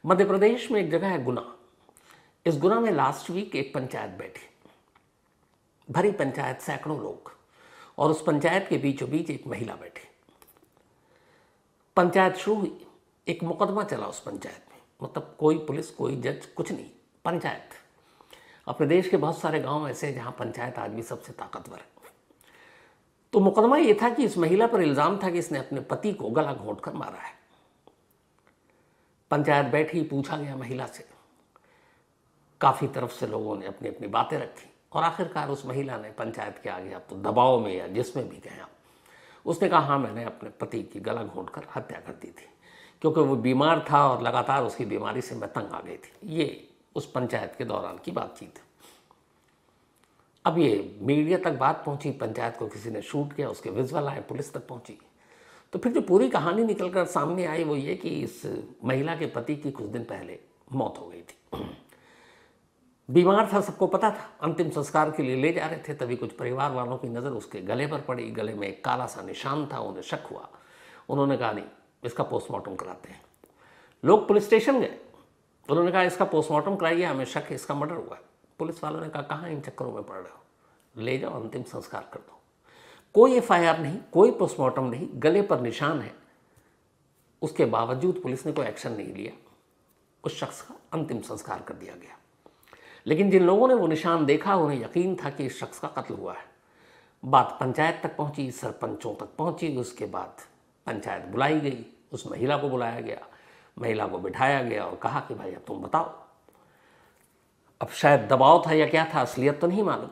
मध्य प्रदेश में एक जगह है गुना। इस गुना में लास्ट वीक एक पंचायत बैठी, भरी पंचायत, सैकड़ों लोग, और उस पंचायत के बीचों बीच एक महिला बैठी। पंचायत शुरू हुई, एक मुकदमा चला उस पंचायत में, मतलब कोई पुलिस, कोई जज, कुछ नहीं, पंचायत। अपने देश के बहुत सारे गांव ऐसे हैं जहां पंचायत आज भी सबसे ताकतवर है। तो मुकदमा ये था कि इस महिला पर इल्जाम था कि इसने अपने पति को गला घोंटकर मारा है। पंचायत बैठी, पूछा गया महिला से, काफी तरफ से लोगों ने अपनी अपनी बातें रखी और आखिरकार उस महिला ने पंचायत के आगे, आप तो दबाव में या जिसमें भी कहें आप, उसने कहा हाँ, मैंने अपने पति की गला घोंटकर हत्या कर दी थी क्योंकि वो बीमार था और लगातार उसकी बीमारी से मैं तंग आ गई थी। ये उस पंचायत के दौरान की बातचीत है। अब ये मीडिया तक बात पहुंची, पंचायत को किसी ने शूट किया, उसके विजुअल आए, पुलिस तक पहुंची। तो फिर जो पूरी कहानी निकलकर सामने आई वो ये कि इस महिला के पति की कुछ दिन पहले मौत हो गई थी। बीमार था, सबको पता था। अंतिम संस्कार के लिए ले जा रहे थे, तभी कुछ परिवार वालों की नज़र उसके गले पर पड़ी। गले में एक काला सा निशान था, उन्हें शक हुआ। उन्होंने कहा नहीं, इसका पोस्टमार्टम कराते हैं। लोग पुलिस स्टेशन गए, उन्होंने कहा इसका पोस्टमार्टम कराइए, हमें शक है इसका मर्डर हुआ है। पुलिस वालों ने कहा कहाँ इन चक्करों में पड़ रहे हो, ले जाओ अंतिम संस्कार कर दो। कोई एफआईआर नहीं, कोई पोस्टमार्टम नहीं, गले पर निशान है, उसके बावजूद पुलिस ने कोई एक्शन नहीं लिया। उस शख्स का अंतिम संस्कार कर दिया गया। लेकिन जिन लोगों ने वो निशान देखा उन्हें यकीन था कि इस शख्स का कत्ल हुआ है। बात पंचायत तक पहुंची, सरपंचों तक पहुंची। उसके बाद पंचायत बुलाई गई, उस महिला को बुलाया गया, महिला को बिठाया गया और कहा कि भाई अब तुम बताओ। अब शायद दबाव था या क्या था, असलियत तो नहीं मालूम,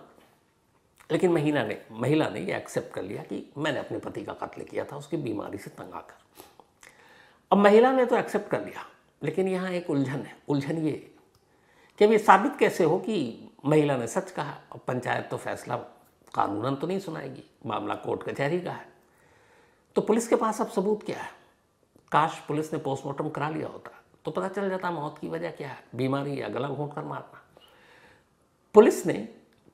लेकिन महिला ने ये एक्सेप्ट कर लिया कि मैंने अपने पति का कत्ल किया था उसकी बीमारी से तंग आकर। अब महिला ने तो एक्सेप्ट कर लिया, लेकिन यहाँ एक उलझन है। उलझन ये कि अब ये साबित कैसे हो कि महिला ने सच कहा। अब पंचायत तो फैसला कानूनन तो नहीं सुनाएगी, मामला कोर्ट कचहरी का है। तो पुलिस के पास अब सबूत क्या है? काश पुलिस ने पोस्टमार्टम करा लिया होता तो पता चल जाता मौत की वजह क्या है, बीमारी या गला घोंट कर मारना। पुलिस ने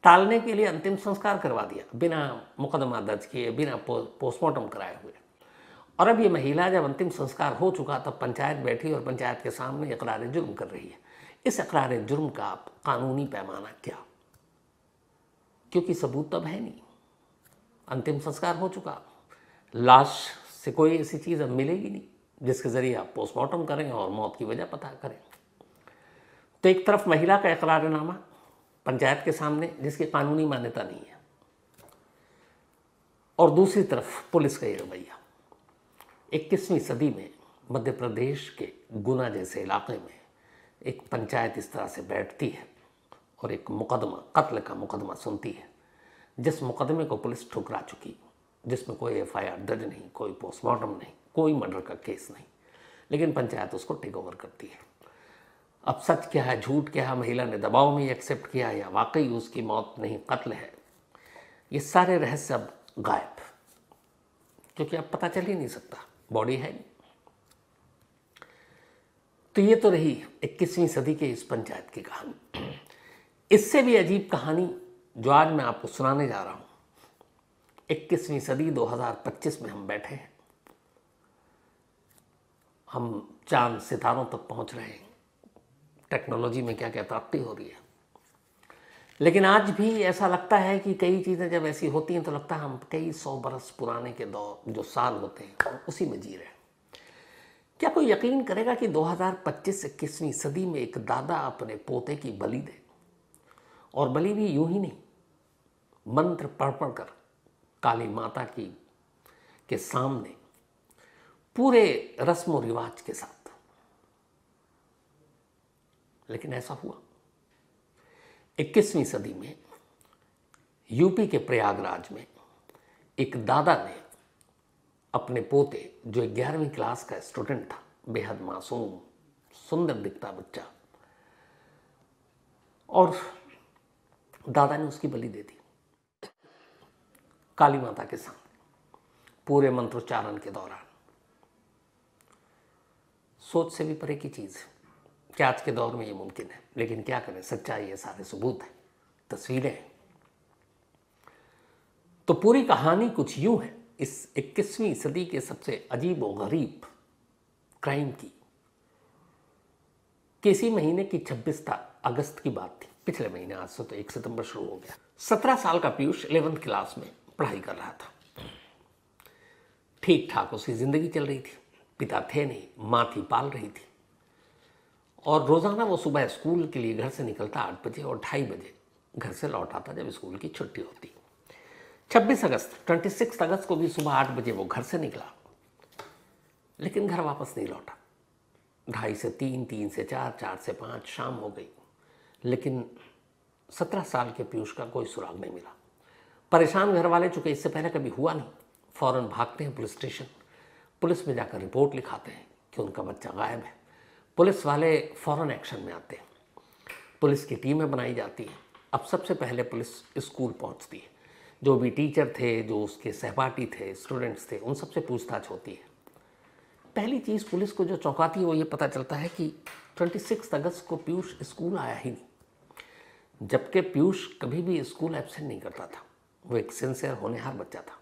टालने के लिए अंतिम संस्कार करवा दिया, बिना मुकदमा दर्ज किए, बिना पोस्टमार्टम कराए हुए। और अब ये महिला जब अंतिम संस्कार हो चुका तब पंचायत बैठी और पंचायत के सामने इकरार जुर्म कर रही है। इस इकरार जुर्म का कानूनी पैमाना क्या? क्योंकि सबूत तब है नहीं, अंतिम संस्कार हो चुका, लाश से कोई ऐसी चीज़ अब मिलेगी नहीं जिसके ज़रिए आप पोस्टमार्टम करें और मौत की वजह पता करें। तो एक तरफ महिला का इकरारनामा पंचायत के सामने जिसकी कानूनी मान्यता नहीं है, और दूसरी तरफ पुलिस का ये रवैया। 21वीं सदी में मध्य प्रदेश के गुना जैसे इलाके में एक पंचायत इस तरह से बैठती है और एक मुकदमा, कत्ल का मुकदमा सुनती है, जिस मुकदमे को पुलिस ठुकरा चुकी, जिसमें कोई एफआईआर दर्ज नहीं, कोई पोस्टमार्टम नहीं, कोई मर्डर का केस नहीं, लेकिन पंचायत उसको टेक ओवर करती है। अब सच क्या है, झूठ क्या है, महिला ने दबाव में एक्सेप्ट किया या वाकई उसकी मौत नहीं कत्ल है, ये सारे रहस्य अब गायब, क्योंकि अब पता चल ही नहीं सकता, बॉडी है नहीं। तो ये तो रही 21वीं सदी के इस पंचायत की कहानी। इससे भी अजीब कहानी जो आज मैं आपको सुनाने जा रहा हूँ। 21वीं सदी 2025 में हम बैठे हैं, हम चांद सितारों तक पहुँच रहे हैं, टेक्नोलॉजी में क्या क्या तरक्की हो रही है, लेकिन आज भी ऐसा लगता है कि कई चीज़ें जब ऐसी होती हैं तो लगता है हम कई 100 बरस पुराने के दौर जो साल होते हैं उसी में जी रहे हैं। क्या कोई यकीन करेगा कि 2025 21वीं सदी में एक दादा अपने पोते की बलि दे, और बलि भी यूं ही नहीं, मंत्र पढ़ पढ़ कर काली माता के सामने पूरे रस्म रिवाज के साथ। लेकिन ऐसा हुआ 21वीं सदी में यूपी के प्रयागराज में एक दादा ने अपने पोते, जो 11वीं क्लास का स्टूडेंट था, बेहद मासूम सुंदर दिखता बच्चा, और दादा ने उसकी बलि दे दी काली माता के सामने पूरे मंत्रोच्चारण के दौरान। सोच से भी परे की चीज़ है कि आज के दौर में ये मुमकिन है, लेकिन क्या करें, सच्चाई है, सारे सबूत हैं, तस्वीरें हैं। तो पूरी कहानी कुछ यूं है इस 21वीं सदी के सबसे अजीब और गरीब क्राइम की, कि इसी महीने की 26 अगस्त की बात थी, पिछले महीने, आज से तो 1 सितंबर शुरू हो गया। 17 साल का पीयूष 11th क्लास में पढ़ाई कर रहा था। ठीक ठाक उसकी ज़िंदगी चल रही थी। पिता थे नहीं, माँ थी, पाल रही थी। और रोज़ाना वो सुबह स्कूल के लिए घर से निकलता 8 बजे और 2:30 बजे घर से लौट आता जब स्कूल की छुट्टी होती। 26 अगस्त को भी सुबह 8 बजे वो घर से निकला, लेकिन घर वापस नहीं लौटा। 2:30 से 3, 3 से 4, 4 से 5 शाम हो गई, लेकिन 17 साल के पीयूष का कोई सुराग नहीं मिला। परेशान घर वाले, चूंकि इससे पहले कभी हुआ नहीं, फौरन भागते हैं पुलिस स्टेशन। पुलिस में जाकर रिपोर्ट लिखाते हैं कि उनका बच्चा गायब है। पुलिस वाले फौरन एक्शन में आते हैं। पुलिस की टीमें बनाई जाती हैं। अब सबसे पहले पुलिस स्कूल पहुंचती है। जो भी टीचर थे, जो उसके सहपाठी थे, स्टूडेंट्स थे, उन सबसे पूछताछ होती है। पहली चीज़ पुलिस को जो चौंकाती है वो ये पता चलता है कि 26 अगस्त को पीयूष स्कूल आया ही नहीं, जबकि पीयूष कभी भी स्कूल एब्सेंट नहीं करता था। वो एक सिंसियर होनहार बच्चा था।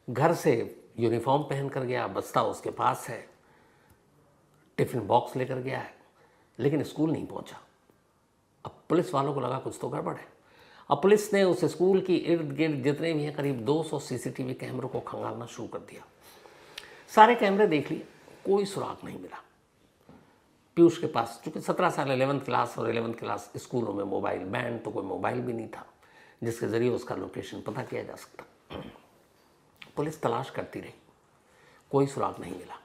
घर से यूनिफॉर्म पहन कर गया, बस्ता उसके पास है, टिफिन बॉक्स लेकर गया है, लेकिन स्कूल नहीं पहुंचा। अब पुलिस वालों को लगा कुछ तो गड़बड़ है। अब पुलिस ने उस स्कूल की इर्द गिर्द जितने भी हैं करीब 200 सीसीटीवी कैमरों को खंगालना शुरू कर दिया। सारे कैमरे देख लिए, कोई सुराग नहीं मिला। पीयूष के पास, चूंकि 17 साल 11th क्लास और 11th क्लास स्कूलों में मोबाइल बैन, तो कोई मोबाइल भी नहीं था जिसके ज़रिए उसका लोकेशन पता किया जा सकता। पुलिस तलाश करती रही, कोई सुराग नहीं मिला।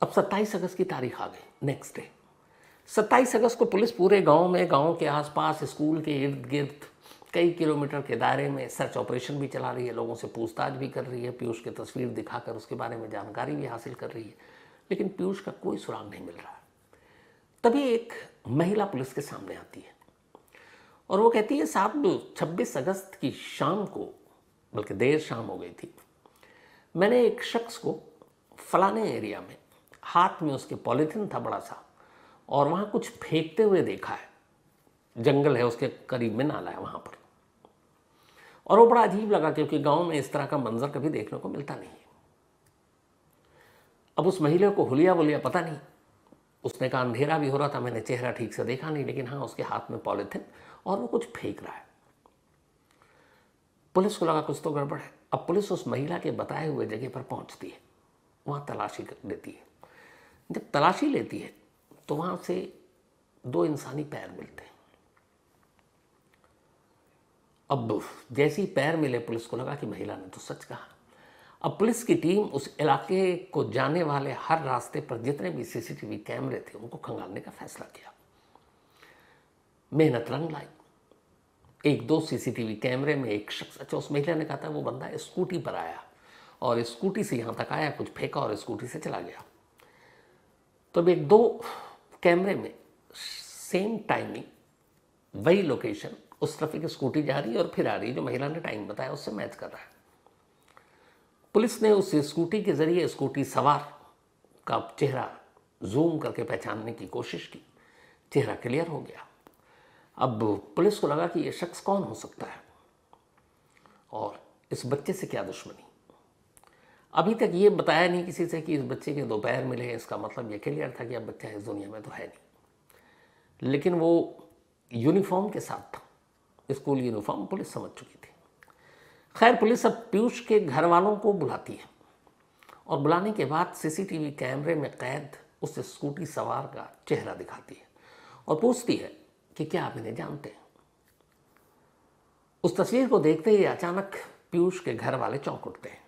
अब 27 अगस्त की तारीख आ गई, नेक्स्ट डे। 27 अगस्त को पुलिस पूरे गांव में, गांव के आसपास, स्कूल के इर्द गिर्द कई किलोमीटर के दायरे में सर्च ऑपरेशन भी चला रही है, लोगों से पूछताछ भी कर रही है, पीयूष की तस्वीर दिखाकर उसके बारे में जानकारी भी हासिल कर रही है, लेकिन पीयूष का कोई सुराग नहीं मिल रहा। तभी एक महिला पुलिस के सामने आती है और वो कहती है, साहब 26 अगस्त की शाम को, बल्कि देर शाम हो गई थी, मैंने एक शख्स को फलाने एरिया में, हाथ में उसके पॉलीथिन था बड़ा सा, और वहाँ कुछ फेंकते हुए देखा है। जंगल है, उसके करीब में नाला है वहाँ पर। और वो बड़ा अजीब लगा, क्योंकि गांव में इस तरह का मंजर कभी देखने को मिलता नहीं है। अब उस महिला को हुलिया वुलिया पता नहीं, उसने कहा अंधेरा भी हो रहा था, मैंने चेहरा ठीक से देखा नहीं, लेकिन हाँ उसके हाथ में पॉलीथिन और वो कुछ फेंक रहा है। पुलिस को लगा कुछ तो गड़बड़ है। अब पुलिस उस महिला के बताए हुए जगह पर पहुंचती है, वहाँ तलाशी लेती है। जब तलाशी लेती है तो वहाँ से 2 इंसानी पैर मिलते हैं। अब जैसे ही पैर मिले, पुलिस को लगा कि महिला ने तो सच कहा। अब पुलिस की टीम उस इलाके को जाने वाले हर रास्ते पर जितने भी सीसीटीवी कैमरे थे उनको खंगालने का फैसला किया। मेहनत रंग लाई। 1-2 सीसीटीवी कैमरे में एक शख्स, अच्छा उस महिला ने कहा था वो बंदा स्कूटी पर आया और स्कूटी से यहाँ तक आया, कुछ फेंका और स्कूटी से चला गया। तो अब 1-2 कैमरे में सेम टाइमिंग, वही लोकेशन, उस तरफ एक स्कूटी जा रही है और फिर आ रही है, जो महिला ने टाइम बताया उससे मैच कर रहा है। पुलिस ने उस स्कूटी के जरिए स्कूटी सवार का चेहरा जूम करके पहचानने की कोशिश की। चेहरा क्लियर हो गया। अब पुलिस को लगा कि ये शख्स कौन हो सकता है और इस बच्चे से क्या दुश्मनी। अभी तक ये बताया नहीं किसी से कि इस बच्चे के 2 पैर मिले हैं, इसका मतलब ये क्लियर था कि अब बच्चा इस दुनिया में तो है नहीं। लेकिन वो यूनिफॉर्म के साथ था, स्कूल यूनिफॉर्म, पुलिस समझ चुकी थी। खैर, पुलिस अब पीयूष के घर वालों को बुलाती है और बुलाने के बाद सीसीटीवी कैमरे में कैद उस स्कूटी सवार का चेहरा दिखाती है और पूछती है कि क्या आप इन्हें जानते हैं। उस तस्वीर को देखते ही अचानक पीयूष के घर वाले चौंक उठते हैं।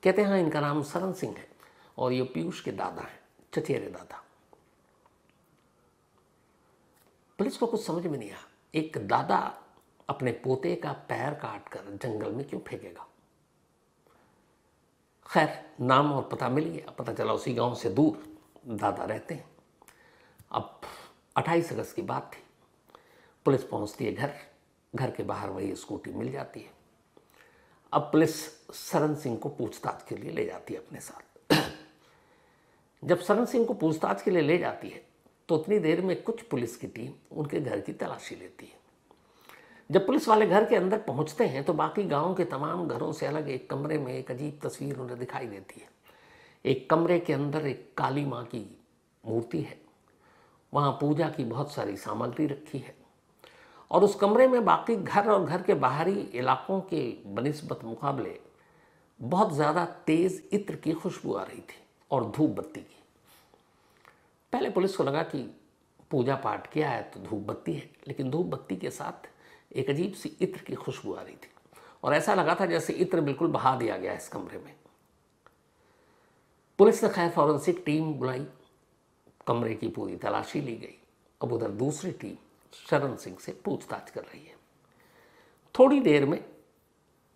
कहते हैं हाँ, इनका नाम सरन सिंह है और ये पीयूष के दादा हैं, चचेरे दादा। पुलिस को कुछ समझ में नहीं आया, एक दादा अपने पोते का पैर काटकर जंगल में क्यों फेंकेगा। खैर, नाम और पता मिल गया। पता चला उसी गांव से दूर दादा रहते हैं। अब 28 अगस्त की बात थी। पुलिस पहुंचती है घर के बाहर वही स्कूटी मिल जाती है। अब पुलिस सरन सिंह को पूछताछ के लिए ले जाती है अपने साथ। जब सरन सिंह को पूछताछ के लिए ले जाती है तो उतनी देर में कुछ पुलिस की टीम उनके घर की तलाशी लेती है। जब पुलिस वाले घर के अंदर पहुंचते हैं तो बाकी गांव के तमाम घरों से अलग एक कमरे में एक अजीब तस्वीर उन्हें दिखाई देती है। एक कमरे के अंदर एक काली माँ की मूर्ति है, वहाँ पूजा की बहुत सारी सामग्री रखी है, और उस कमरे में बाकी घर और घर के बाहरी इलाकों के बनिस्बत मुकाबले बहुत ज़्यादा तेज़ इत्र की खुशबू आ रही थी और धूप बत्ती की। पहले पुलिस को लगा कि पूजा पाठ किया है तो धूप बत्ती है, लेकिन धूप बत्ती के साथ एक अजीब सी इत्र की खुशबू आ रही थी, और ऐसा लगा था जैसे इत्र बिल्कुल बहा दिया गया इस कमरे में। पुलिस ने खैर फॉरेंसिक टीम बुलाई, कमरे की पूरी तलाशी ली गई। अब उधर दूसरी टीम शरण सिंह से पूछताछ कर रही है। थोड़ी देर में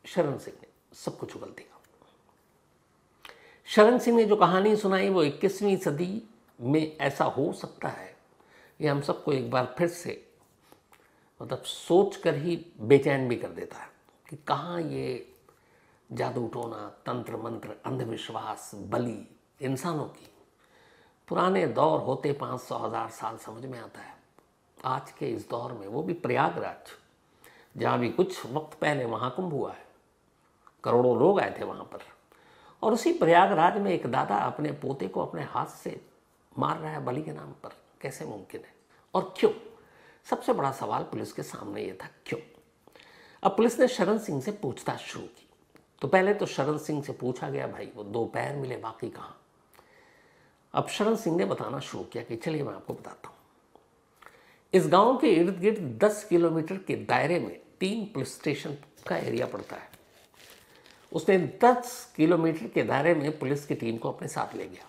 शरण सिंह ने सब कुछ उगल दिया। शरण सिंह ने जो कहानी सुनाई वो 21वीं सदी में ऐसा हो सकता है, ये हम सबको एक बार फिर से मतलब सोच कर ही बेचैन भी कर देता है कि कहाँ ये जादू टोना, तंत्र मंत्र, अंधविश्वास, बलि इंसानों की पुराने दौर होते 500,000 साल समझ में आता है। आज के इस दौर में, वो भी प्रयागराज, जहाँ भी कुछ वक्त पहले महाकुंभ हुआ है, करोड़ों लोग आए थे वहाँ पर, और उसी प्रयागराज में एक दादा अपने पोते को अपने हाथ से मार रहा है बलि के नाम पर। कैसे मुमकिन है और क्यों? सबसे बड़ा सवाल पुलिस के सामने ये था, क्यों? अब पुलिस ने शरण सिंह से पूछताछ शुरू की। तो पहले तो शरण सिंह से पूछा गया, भाई वो 2 पैर मिले, बाकी कहाँ? अब शरण सिंह ने बताना शुरू किया कि चलिए मैं आपको बताता हूँ। इस गांव के इर्द गिर्द 10 किलोमीटर के दायरे में 3 पुलिस स्टेशन का एरिया पड़ता है। उसने 10 किलोमीटर के दायरे में पुलिस की टीम को अपने साथ ले गया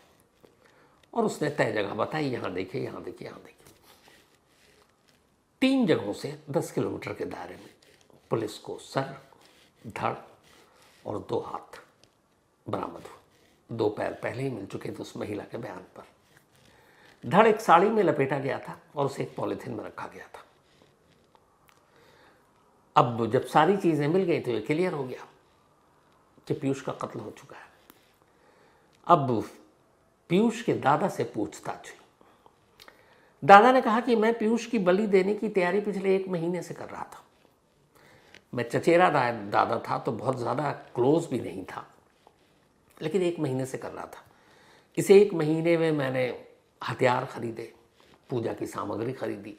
और उसने तय जगह बताई, यहाँ देखिए, यहाँ देखिए, यहाँ देखिए। 3 जगहों से 10 किलोमीटर के दायरे में पुलिस को सर, धड़ और 2 हाथ बरामद हुए। 2 पैर पहले ही मिल चुके थे उस महिला के बयान पर। धड़ एक साड़ी में लपेटा गया था और उसे एक पॉलिथीन में रखा गया था। अब जब सारी चीजें मिल गई तो ये क्लियर हो गया कि पीयूष का कत्ल हो चुका है। अब पीयूष के दादा से पूछताछ हुई। दादा ने कहा कि मैं पीयूष की बलि देने की तैयारी पिछले 1 महीने से कर रहा था। मैं चचेरा दादा था तो बहुत ज़्यादा क्लोज भी नहीं था, लेकिन 1 महीने से कर रहा था। इस 1 महीने में मैंने हथियार खरीदे, पूजा की सामग्री खरीदी,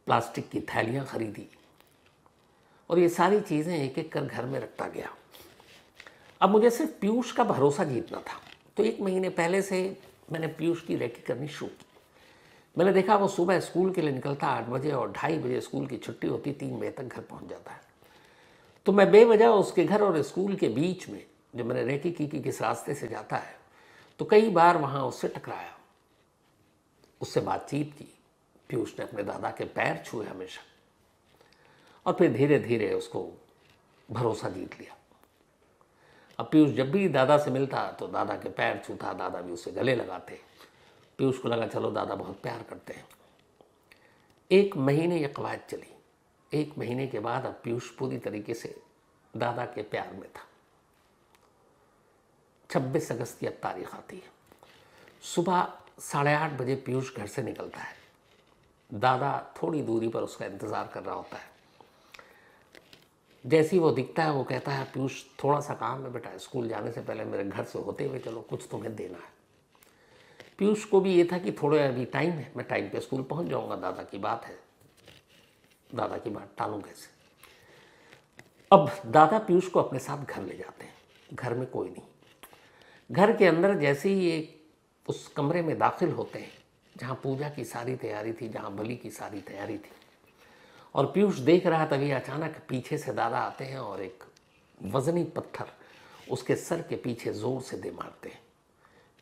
प्लास्टिक की थैलियाँ खरीदी, और ये सारी चीज़ें एक एक कर घर में रखता गया। अब मुझे सिर्फ पीयूष का भरोसा जीतना था, तो 1 महीने पहले से मैंने पीयूष की रेकी करनी शुरू की। मैंने देखा वो सुबह स्कूल के लिए निकलता 8 बजे और 2:30 बजे स्कूल की छुट्टी होती, 3 बजे तक घर पहुंच जाता है। तो मैं बेवजह उसके घर और स्कूल के बीच में जब मैंने रेकी की कि किस रास्ते से जाता है, तो कई बार वहाँ उससे टकराया, उससे बातचीत की। पीयूष ने अपने दादा के पैर छुए हमेशा, और फिर धीरे धीरे उसको भरोसा जीत लिया। अब पीयूष जब भी दादा से मिलता तो दादा के पैर छूता, दादा भी उससे गले लगाते। पीयूष को लगा चलो दादा बहुत प्यार करते हैं। 1 महीने ये कवायद चली। 1 महीने के बाद अब पीयूष पूरी तरीके से दादा के प्यार में था। 26 अगस्त की अब तारीख आती है। सुबह 8:30 बजे पीयूष घर से निकलता है। दादा थोड़ी दूरी पर उसका इंतज़ार कर रहा होता है। जैसे ही वो दिखता है वो कहता है, पीयूष थोड़ा सा काम है बेटा, स्कूल जाने से पहले मेरे घर से होते हुए चलो, कुछ तुम्हें देना है। पीयूष को भी ये था कि थोड़ा अभी टाइम है, मैं टाइम पे स्कूल पहुंच जाऊंगा, दादा की बात है, दादा की बात टालूं कैसे। अब दादा पीयूष को अपने साथ घर ले जाते हैं। घर में कोई नहीं। घर के अंदर जैसे ही ये उस कमरे में दाखिल होते हैं जहाँ पूजा की सारी तैयारी थी, जहाँ बलि की सारी तैयारी थी, और पीयूष देख रहा, तभी अचानक पीछे से दादा आते हैं और एक वजनी पत्थर उसके सर के पीछे जोर से दे मारते हैं।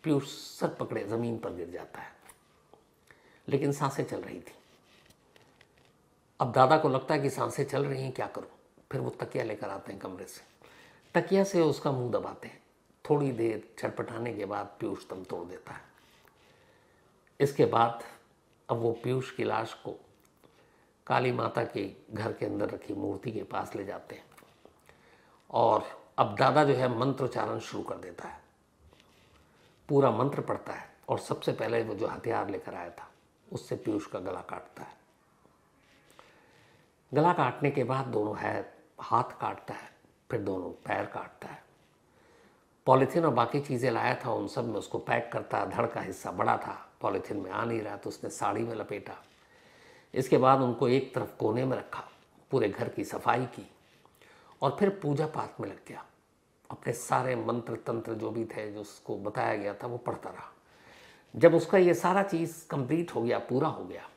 पीयूष सर पकड़े ज़मीन पर गिर जाता है, लेकिन सांसें चल रही थी। अब दादा को लगता है कि सांसें चल रही हैं, क्या करूं? फिर वो तकिया लेकर आते हैं कमरे से, तकिया से उसका मुंह दबाते हैं। थोड़ी देर छटपटाने के बाद पीयूष दम तोड़ देता है। इसके बाद अब वो पीयूष की लाश को काली माता के घर के अंदर रखी मूर्ति के पास ले जाते हैं, और अब दादा जो है मंत्रोच्चारण शुरू कर देता है। पूरा मंत्र पढ़ता है, और सबसे पहले वो जो हथियार लेकर आया था उससे पीयूष का गला काटता है। गला काटने के बाद दोनों हाथ काटता है, फिर दोनों पैर काटता है, पॉलीथीन और बाकी चीज़ें लाया था, उन सब में उसको पैक करता। धड़ का हिस्सा बड़ा था, पॉलीथीन में आ नहीं रहा, तो उसने साड़ी में लपेटा। इसके बाद उनको एक तरफ कोने में रखा, पूरे घर की सफाई की और फिर पूजा पाठ में लग गया। अपने सारे मंत्र तंत्र जो भी थे, जो उसको बताया गया था, वो पढ़ता रहा। जब उसका ये सारा चीज़ कंप्लीट हो गया, पूरा हो गया,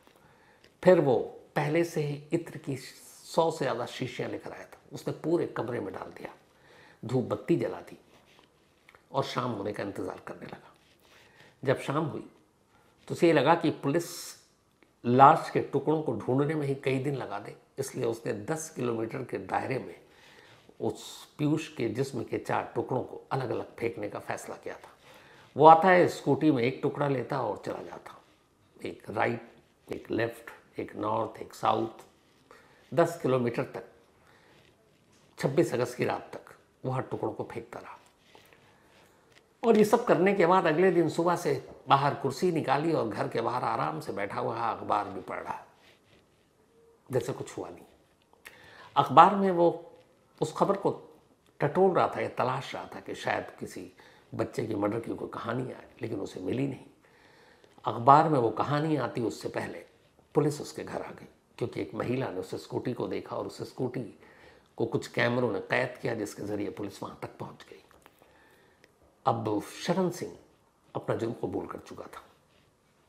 फिर वो पहले से ही इत्र की 100 से ज़्यादा शीशियाँ लेकर आया था। उसने पूरे कमरे में डाल दिया, धूप बत्ती जला दी और शाम होने का इंतज़ार करने लगा। जब शाम हुई तो उसे ये लगा कि पुलिस लाश के टुकड़ों को ढूंढने में ही कई दिन लगा दे, इसलिए उसने 10 किलोमीटर के दायरे में उस पीयूष के जिस्म के 4 टुकड़ों को अलग अलग फेंकने का फैसला किया था। वो आता है, स्कूटी में एक टुकड़ा लेता और चला जाता, एक राइट, एक लेफ्ट, एक नॉर्थ, एक साउथ, 10 किलोमीटर तक, 26 अगस्त की रात तक वो हर टुकड़ों को फेंकता रहा। और ये सब करने के बाद अगले दिन सुबह से बाहर कुर्सी निकाली और घर के बाहर आराम से बैठा हुआ है, अखबार भी पढ़ रहा है, जैसे कुछ हुआ नहीं। अखबार में वो उस खबर को टटोल रहा था या तलाश रहा था कि शायद किसी बच्चे की मर्डर की कोई कहानी आए, लेकिन उसे मिली नहीं। अखबार में वो कहानी आती उससे पहले पुलिस उसके घर आ गई, क्योंकि एक महिला ने उस स्कूटी को देखा और उस स्कूटी को कुछ कैमरों ने कैद किया, जिसके ज़रिए पुलिस वहाँ तक पहुँच गई। अब शरण सिंह अपना जुर्म कबूल कर चुका था।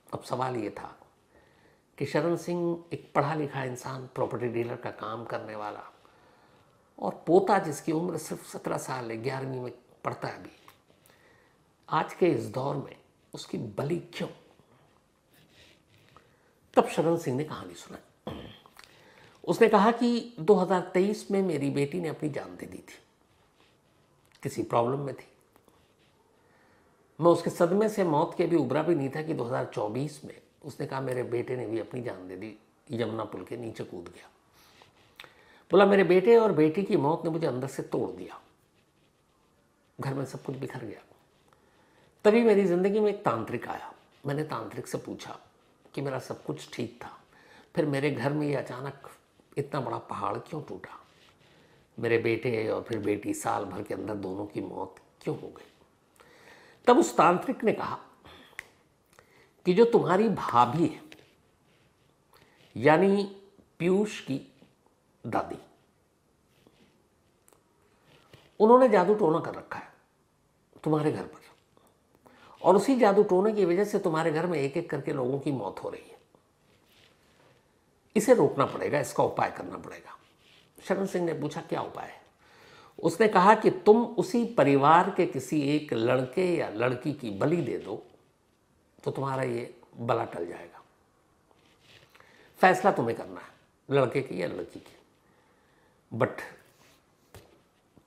अब सवाल ये था कि शरण सिंह एक पढ़ा लिखा इंसान, प्रॉपर्टी डीलर का काम करने वाला, और पोता जिसकी उम्र सिर्फ 17 साल है, 11वीं में पढ़ता है अभी, आज के इस दौर में उसकी बलि क्यों? तब शरण सिंह ने कहानी सुनाई। उसने कहा कि 2023 में मेरी बेटी ने अपनी जान दे दी थी, किसी प्रॉब्लम में थी। मैं उसके सदमे से मौत के भी उबरा भी नहीं था कि 2024 में उसने कहा मेरे बेटे ने भी अपनी जान दे दी, यमुना पुल के नीचे कूद गया। बोला मेरे बेटे और बेटी की मौत ने मुझे अंदर से तोड़ दिया, घर में सब कुछ बिखर गया। तभी मेरी ज़िंदगी में एक तांत्रिक आया। मैंने तांत्रिक से पूछा कि मेरा सब कुछ ठीक था, फिर मेरे घर में ये अचानक इतना बड़ा पहाड़ क्यों टूटा? मेरे बेटे और फिर बेटी साल भर के अंदर दोनों की मौत क्यों हो गई? तब उस तांत्रिक ने कहा कि जो तुम्हारी भाभी है, यानी पीयूष की दादी, उन्होंने जादू टोना कर रखा है तुम्हारे घर पर, और उसी जादू टोने की वजह से तुम्हारे घर में एक एक करके लोगों की मौत हो रही है। इसे रोकना पड़ेगा, इसका उपाय करना पड़ेगा। शरण सिंह ने पूछा क्या उपाय है? उसने कहा कि तुम उसी परिवार के किसी एक लड़के या लड़की की बलि दे दो तो तुम्हारा ये बला टल जाएगा। फैसला तुम्हें करना है, लड़के की या लड़की की, बट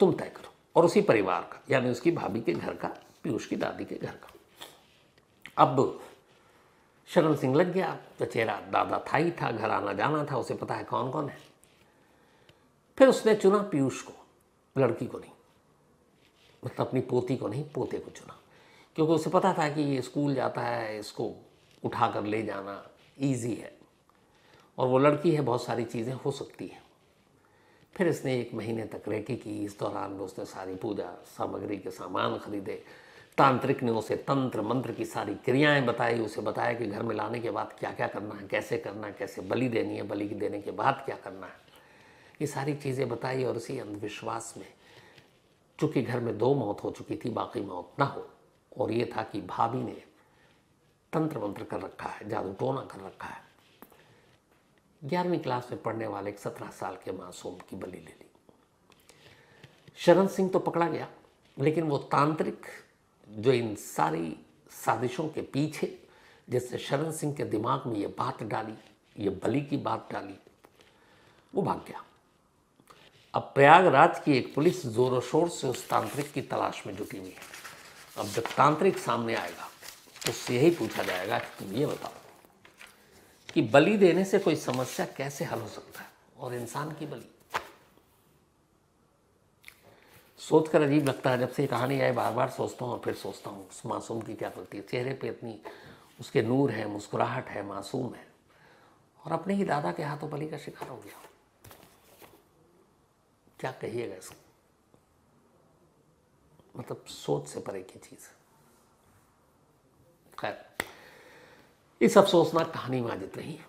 तुम तय करो, और उसी परिवार का, यानी उसकी भाभी के घर का, पीयूष की दादी के घर का। अब शरण सिंह लग गया, चचेरा दादा था ही था, घर आना जाना था, उसे पता है कौन कौन है। फिर उसने चुना पीयूष को, लड़की को नहीं, मतलब अपनी पोती को नहीं, पोते को चुना, क्योंकि उसे पता था कि ये स्कूल जाता है, इसको उठा कर ले जाना ईजी है, और वो लड़की है, बहुत सारी चीज़ें हो सकती हैं। फिर इसने 1 महीने तक रेकी की। इस दौरान में उसने सारी पूजा सामग्री के सामान खरीदे। तांत्रिक ने उसे तंत्र मंत्र की सारी क्रियाएं बताई, उसे बताया कि घर में लाने के बाद क्या क्या करना है, कैसे बलि देनी है, बलि देने के बाद क्या करना है, ये सारी चीज़ें बताई। और उसी अंधविश्वास में, चूँकि घर में 2 मौत हो चुकी थी, बाकी मौत ना हो, और ये था कि भाभी ने तंत्र मंत्र कर रखा है, जादू टोना कर रखा है, 11वीं क्लास में पढ़ने वाले एक 17 साल के मासूम की बलि ले ली। शरण सिंह तो पकड़ा गया, लेकिन वो तांत्रिक जो इन सारी साजिशों के पीछे, जिससे शरण सिंह के दिमाग में ये बात डाली, ये बलि की बात डाली, वो भाग गया। अब प्रयागराज की एक पुलिस जोरों शोर से उस तांत्रिक की तलाश में जुटी हुई है। अब जब तांत्रिक सामने आएगा तो उससे यही पूछा जाएगा कि तुम ये बताओ कि बलि देने से कोई समस्या कैसे हल हो सकता है, और इंसान की बलि। सोचकर अजीब लगता है, जब से ये कहानी आए बार बार सोचता हूँ और फिर सोचता हूँ उस मासूम की क्या गलती है। चेहरे पे इतनी उसके नूर है, मुस्कुराहट है, मासूम है, और अपने ही दादा के हाथों बलि का शिकार हो गया। क्या कहिएगा इसको? मतलब सोच से परे की चीज़। खैर, इस अफसोसनाक कहानी में आज इतना ही है।